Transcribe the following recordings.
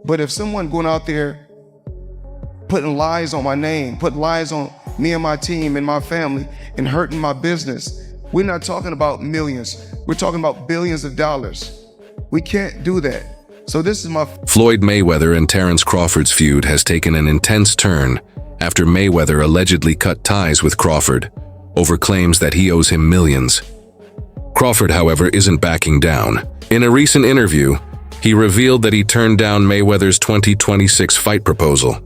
But if someone going out there putting lies on my name, putting lies on me and my team and my family and hurting my business, we're not talking about millions. We're talking about billions of dollars. We can't do that. So this is my... Floyd Mayweather and Terence Crawford's feud has taken an intense turn after Mayweather allegedly cut ties with Crawford over claims that he owes him millions. Crawford, however, isn't backing down. In a recent interview, he revealed that he turned down Mayweather's 2026 fight proposal,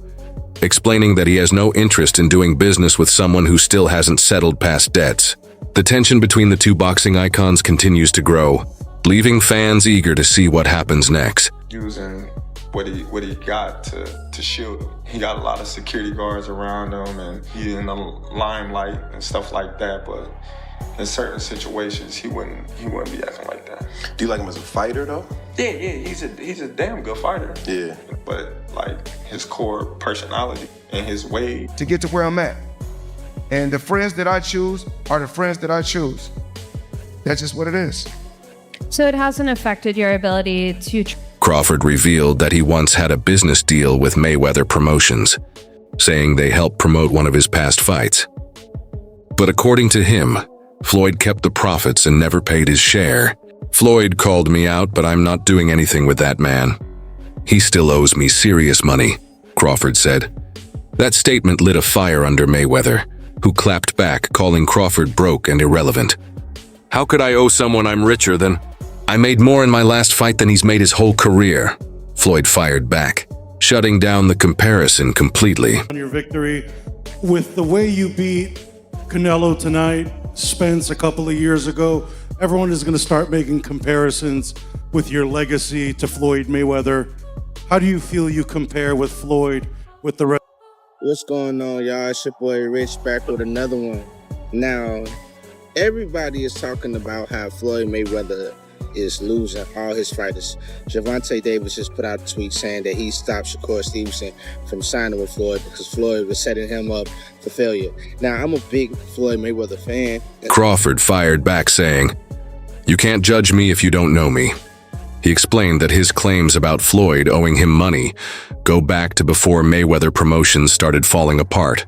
explaining that he has no interest in doing business with someone who still hasn't settled past debts. The tension between the two boxing icons continues to grow, leaving fans eager to see what happens next. Using what he got to shield him. He got a lot of security guards around him, and he in the limelight and stuff like that, but in certain situations, he wouldn't be acting like that. Do you like him as a fighter, though? Yeah, he's a damn good fighter. Yeah. But like his core personality and his way to get to where I'm at. And the friends that I choose are the friends that I choose. That's just what it is. So it hasn't affected your ability to... Crawford revealed that he once had a business deal with Mayweather Promotions, saying they helped promote one of his past fights. But according to him, Floyd kept the profits and never paid his share. Floyd called me out, but I'm not doing anything with that man. He still owes me serious money, Crawford said. That statement lit a fire under Mayweather, who clapped back, calling Crawford broke and irrelevant. How could I owe someone I'm richer than? I made more in my last fight than he's made his whole career, Floyd fired back, shutting down the comparison completely. On your victory, with the way you beat Canelo tonight, Spence a couple of years ago, everyone is going to start making comparisons with your legacy to Floyd Mayweather. How do you feel you compare with Floyd, with the rest? What's going on, y'all? It's your boy Rich back with another one. Now, everybody is talking about how Floyd Mayweather is losing all his fighters. Gervonta Davis just put out a tweet saying that he stopped Shakur Stevenson from signing with Floyd because Floyd was setting him up for failure. Now, I'm a big Floyd Mayweather fan. Crawford fired back saying, "You can't judge me if you don't know me." He explained that his claims about Floyd owing him money go back to before Mayweather Promotions started falling apart.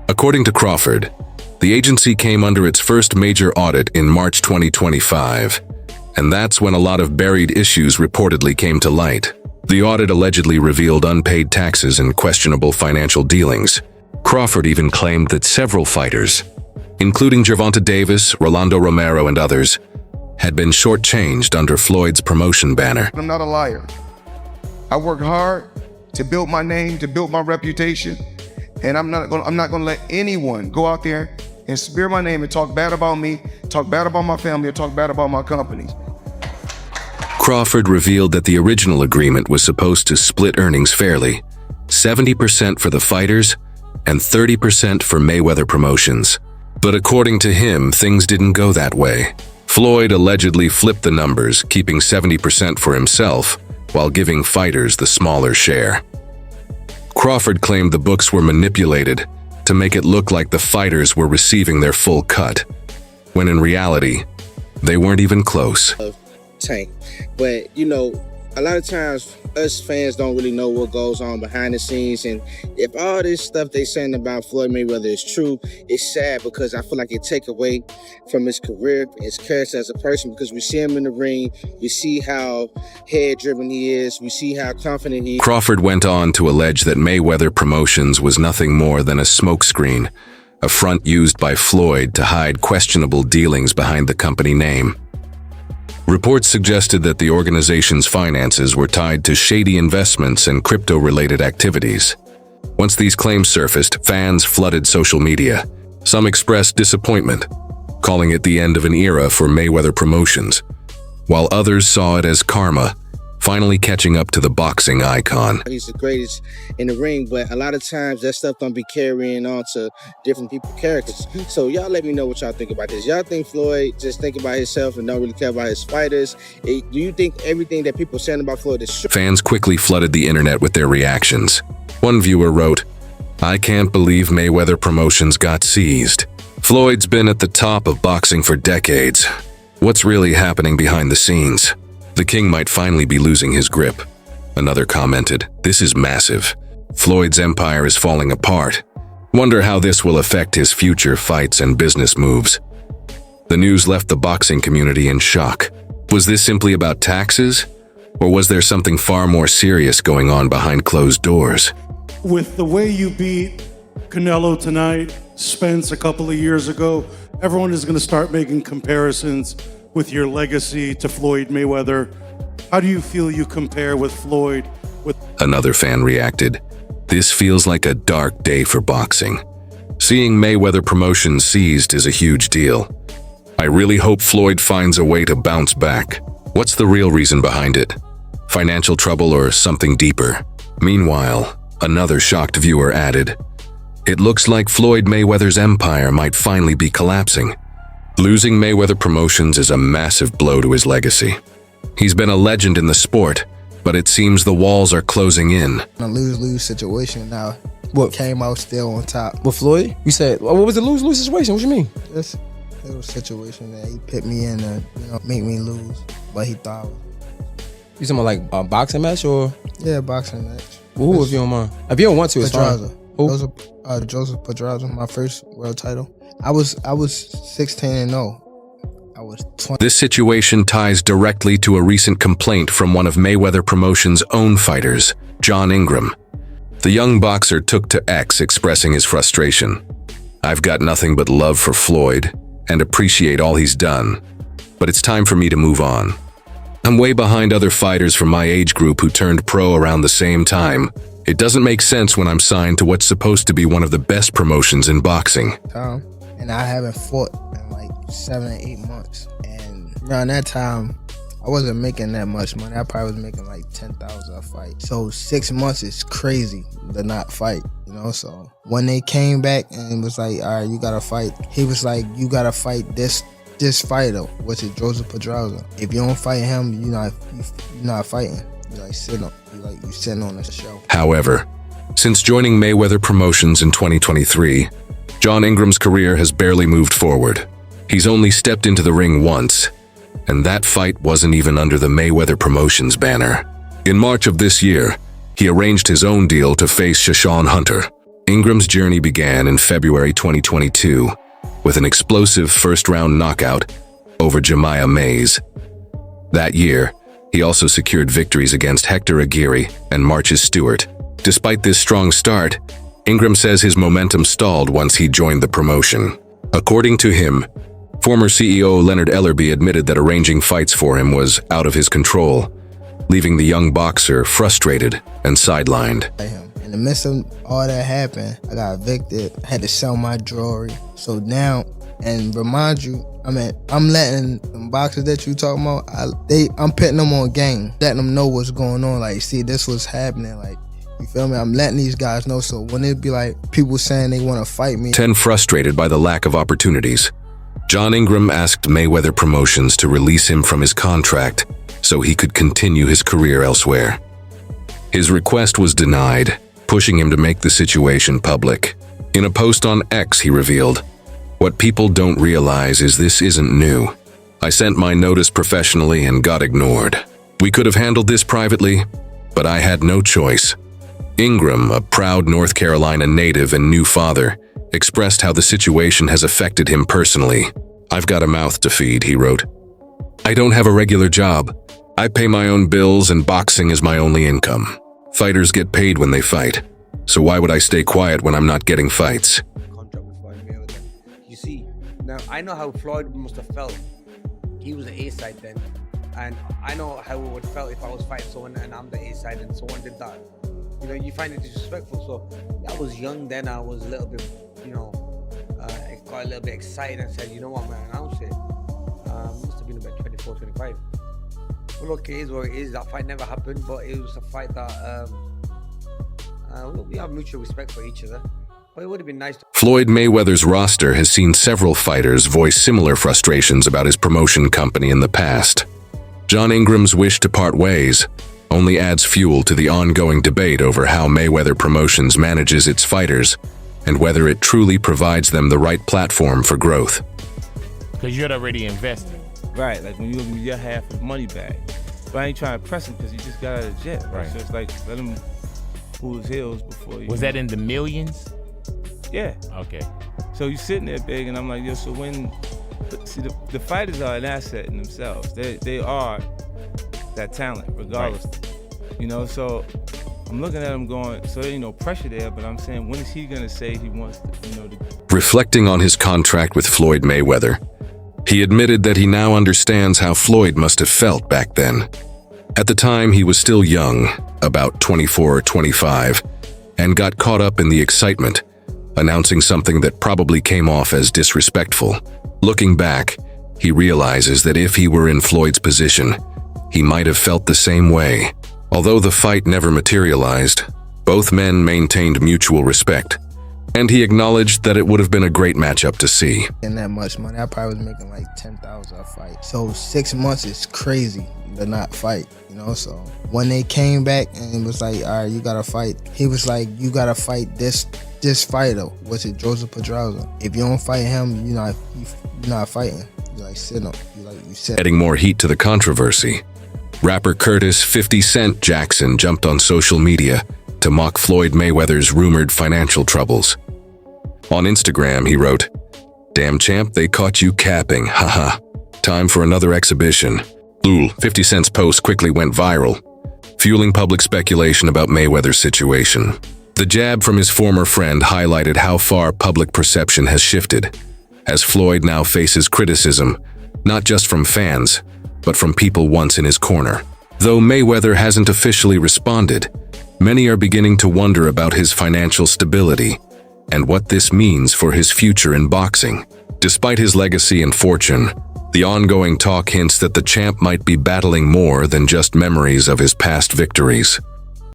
According to Crawford, the agency came under its first major audit in March 2025, and that's when a lot of buried issues reportedly came to light. The audit allegedly revealed unpaid taxes and questionable financial dealings. Crawford even claimed that several fighters, including Gervonta Davis, Rolando Romero, and others, had been shortchanged under Floyd's promotion banner. I'm not a liar. I work hard to build my name, to build my reputation, and I'm not gonna let anyone go out there and smear my name and talk bad about me, talk bad about my family, or talk bad about my company. Crawford revealed that the original agreement was supposed to split earnings fairly, 70% for the fighters and 30% for Mayweather Promotions. But according to him, things didn't go that way. Floyd allegedly flipped the numbers, keeping 70% for himself, while giving fighters the smaller share. Crawford claimed the books were manipulated to make it look like the fighters were receiving their full cut, when in reality, they weren't even close. Tank. But, you know, a lot of times us fans don't really know what goes on behind the scenes, and if all this stuff they saying about Floyd Mayweather is true, it's sad because I feel like it take away from his career, his character as a person, because we see him in the ring, we see how head-driven he is, we see how confident he is. Crawford went on to allege that Mayweather Promotions was nothing more than a smokescreen, a front used by Floyd to hide questionable dealings behind the company name. Reports suggested that the organization's finances were tied to shady investments and crypto-related activities. Once these claims surfaced, fans flooded social media. Some expressed disappointment, calling it the end of an era for Mayweather Promotions, while others saw it as karma, finally catching up to the boxing icon. He's the greatest in the ring, but a lot of times that stuff don't be carrying on to different people's characters. So y'all let me know what y'all think about this. Y'all think Floyd just think about himself and don't really care about his fighters? Do you think everything that people are saying about Floyd is true? Fans quickly flooded the internet with their reactions. One viewer wrote, "I can't believe Mayweather Promotions got seized. Floyd's been at the top of boxing for decades. What's really happening behind the scenes? The king might finally be losing his grip." Another commented, "This is massive. Floyd's empire is falling apart. Wonder how this will affect his future fights and business moves." The news left the boxing community in shock. Was this simply about taxes? Or was there something far more serious going on behind closed doors? With the way you beat Canelo tonight, Spence a couple of years ago, everyone is going to start making comparisons with your legacy to Floyd Mayweather. How do you feel you compare with Floyd? Another fan reacted, "This feels like a dark day for boxing. Seeing Mayweather Promotions seized is a huge deal. I really hope Floyd finds a way to bounce back. What's the real reason behind it? Financial trouble or something deeper?" Meanwhile, another shocked viewer added, "It looks like Floyd Mayweather's empire might finally be collapsing. Losing Mayweather Promotions is a massive blow to his legacy. He's been a legend in the sport, but it seems the walls are closing in." A lose-lose situation now. What came out still on top. With Floyd? You said, what was the lose-lose situation? What you mean? This little situation that he put me in to, make me lose, but he thought I was. You talking about like a boxing match or? Yeah, boxing match. Who, if you don't mind? If you don't want to, it's fine. Who? Joseph Pedraza, my first world title. I was 16-0. I was 20. This situation ties directly to a recent complaint from one of Mayweather Promotions' own fighters, John Ingram. The young boxer took to X expressing his frustration. "I've got nothing but love for Floyd and appreciate all he's done, but it's time for me to move on. I'm way behind other fighters from my age group who turned pro around the same time. It doesn't make sense when I'm signed to what's supposed to be one of the best promotions in boxing." And I haven't fought in like 7 or 8 months. And around that time, I wasn't making that much money. I probably was making like 10,000 a fight. So 6 months is crazy to not fight, So when they came back and was like, "All right, you gotta fight," he was like, "You gotta fight this fighter, which is Joseph Pedraza. If you don't fight him, you're not fighting. You're like sitting on the show." However, since joining Mayweather Promotions in 2023, John Ingram's career has barely moved forward. He's only stepped into the ring once, and that fight wasn't even under the Mayweather Promotions banner. In March of this year, he arranged his own deal to face Showdown Hunter. Ingram's journey began in February 2022 with an explosive first-round knockout over Jemiah Mays. That year, he also secured victories against Hector Aguirre and Marcus Stewart. Despite this strong start, Ingram says his momentum stalled once he joined the promotion. According to him, former CEO Leonard Ellerby admitted that arranging fights for him was out of his control, leaving the young boxer frustrated and sidelined. In the midst of all that happened, I got evicted, had to sell my jewelry. So now, and remind you, I'm letting them boxers that you talking about, I'm putting them on game, letting them know what's going on. Like, see, this was happening. Like, you feel me? I'm letting these guys know. So when it be like people saying they want to fight me. Frustrated by the lack of opportunities, John Ingram asked Mayweather Promotions to release him from his contract so he could continue his career elsewhere. His request was denied, pushing him to make the situation public. In a post on X, he revealed, "What people don't realize is this isn't new. I sent my notice professionally and got ignored. We could have handled this privately, but I had no choice." Ingram, a proud North Carolina native and new father, expressed how the situation has affected him personally. "I've got a mouth to feed," he wrote. "I don't have a regular job. I pay my own bills and boxing is my only income. Fighters get paid when they fight, so why would I stay quiet when I'm not getting fights?" Contract with Floyd Mayweather. You see, now I know how Floyd must have felt. He was the A side then, and I know how it would felt if I was fighting someone and I'm the A side and someone did that. You find it disrespectful. So I was young then. I was a little bit, got a little bit excited and said, "You know what, I'm gonna announce it." Must have been about 24, 25. Well, look, it is what it is. That fight never happened, but it was a fight that we have mutual respect for each other. But it would have been nice to... Floyd Mayweather's roster has seen several fighters voice similar frustrations about his promotion company in the past. John Ingram's wish to part ways only adds fuel to the ongoing debate over how Mayweather Promotions manages its fighters and whether it truly provides them the right platform for growth. Because you're already invested. Right, like when you get half the money back. But I ain't trying to press him because he just got out of jail. Right. So it's like, let him cool his heels before you. Was that in the millions? Yeah. Okay. So he's sitting there big, and I'm like, yo, so when, see, the fighters are an asset in themselves. They are that talent, regardless. Right. You know, so I'm looking at him going, so there ain't no pressure there, but I'm saying, when is he gonna say he wants to, you know, Reflecting on his contract with Floyd Mayweather, he admitted that he now understands how Floyd must have felt back then. At the time, he was still young, about 24 or 25, and got caught up in the excitement, announcing something that probably came off as disrespectful. Looking back, he realizes that if he were in Floyd's position, he might have felt the same way. Although the fight never materialized, both men maintained mutual respect, and he acknowledged that it would have been a great matchup to see. And that much money, I probably was making like 10,000 a fight. So 6 months is crazy to not fight, you know? So when they came back and it was like, all right, you gotta fight. He was like, you gotta fight this fighter, which is Joseph Pedraza. If you don't fight him, you're not fighting. You're like, sit up. You sit. Adding more heat to the controversy, rapper Curtis 50 Cent Jackson jumped on social media to mock Floyd Mayweather's rumored financial troubles. On Instagram, he wrote, "Damn champ, they caught you capping, haha. Time for another exhibition." Lul, 50 Cent's post quickly went viral, fueling public speculation about Mayweather's situation. The jab from his former friend highlighted how far public perception has shifted, as Floyd now faces criticism, not just from fans, but from people once in his corner. Though Mayweather hasn't officially responded, many are beginning to wonder about his financial stability and what this means for his future in boxing. Despite his legacy and fortune, the ongoing talk hints that the champ might be battling more than just memories of his past victories.